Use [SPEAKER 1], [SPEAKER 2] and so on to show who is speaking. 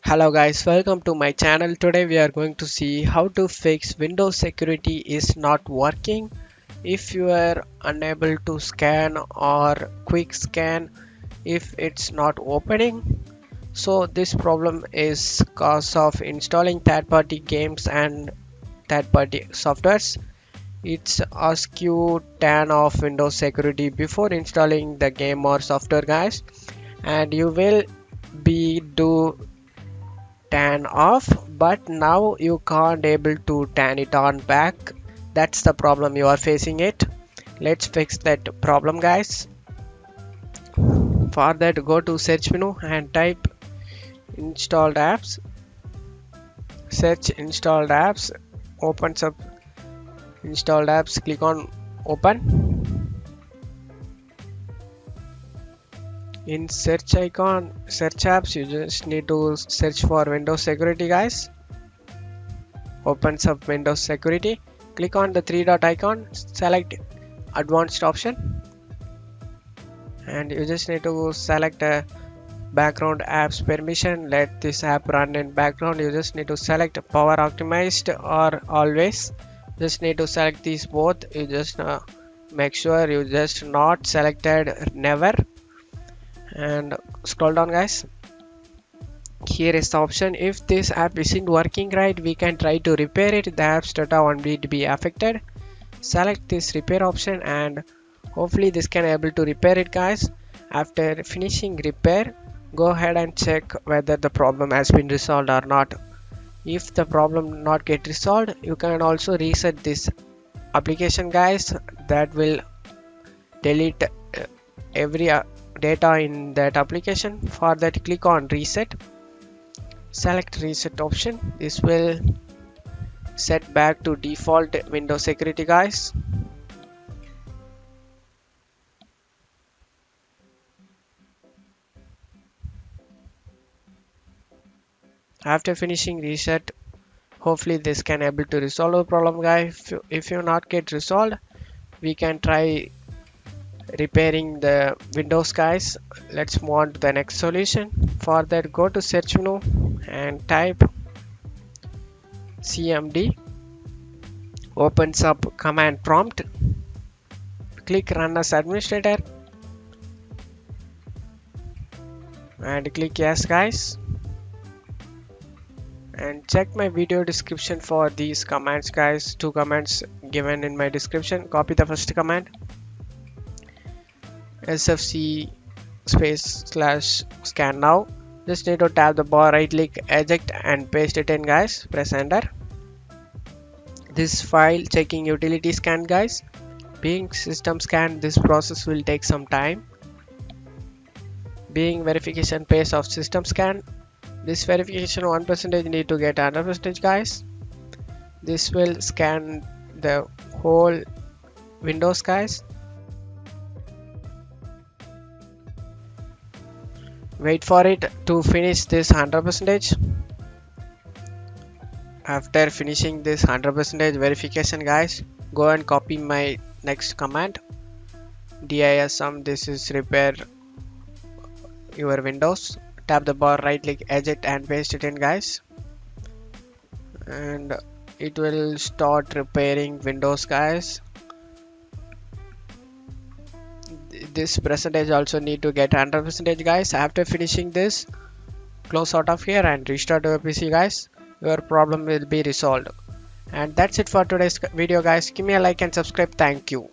[SPEAKER 1] Hello guys, welcome to my channel. Today we are going to see how to fix Windows security is not working if you are unable to scan or quick scan if it's not opening. So this problem is cause of installing third-party games and third-party softwares. It's ask you turn off Windows security before installing the game or software guys, and you will be do turn off, but now you can't able to turn it on back. That's the problem you are facing it. Let's fix that problem guys. For that, go to search menu and type installed apps. Search installed apps, opens up installed apps, click on open. In search icon, search apps, you just need to search for Windows security guys. Opens up Windows security, click on the three dot icon, select advanced option, and you just need to select background apps permission. Let this app run in background. You just need to select power optimized or always. Just need to select these both. You just make sure you just not selected never, and scroll down guys. Here is the option. If this app isn't working right, we can try to repair it. The app's data won't be affected. Select this repair option and hopefully this can able to repair it guys. After finishing repair, go ahead and check whether the problem has been resolved or not. If the problem not get resolved, you can also reset this application guys. That will delete every data in that application. For that, click on reset. Select reset option. This will set back to default Windows security guys. After finishing reset, hopefully this can able to resolve the problem guys. If you not get resolved, we can try repairing the Windows guys. Let's move on to the next solution. For that, go to search menu and type cmd. Opens up command prompt. Click run as administrator and click yes guys, and check my video description for these commands guys. Two commands given in my description. Copy the first command, sfc space / scannow. Just need to tap the bar, right click, eject and paste it in guys. Press enter. This file checking utility scan guys. Being system scan, this process will take some time. Being verification pace of system scan, this verification 1% need to get 100% guys. This will scan the whole Windows guys. Wait for it to finish this 100%. After finishing this 100% verification guys, go and copy my next command, dism. This is repair your Windows. Tap the bar, right click, eject and paste it in guys, and it will start repairing Windows guys. This percentage also need to get 100% guys. After finishing this, close out of here and restart your PC guys. Your problem will be resolved. And that's it for today's video guys. Give me a like and subscribe. Thank you.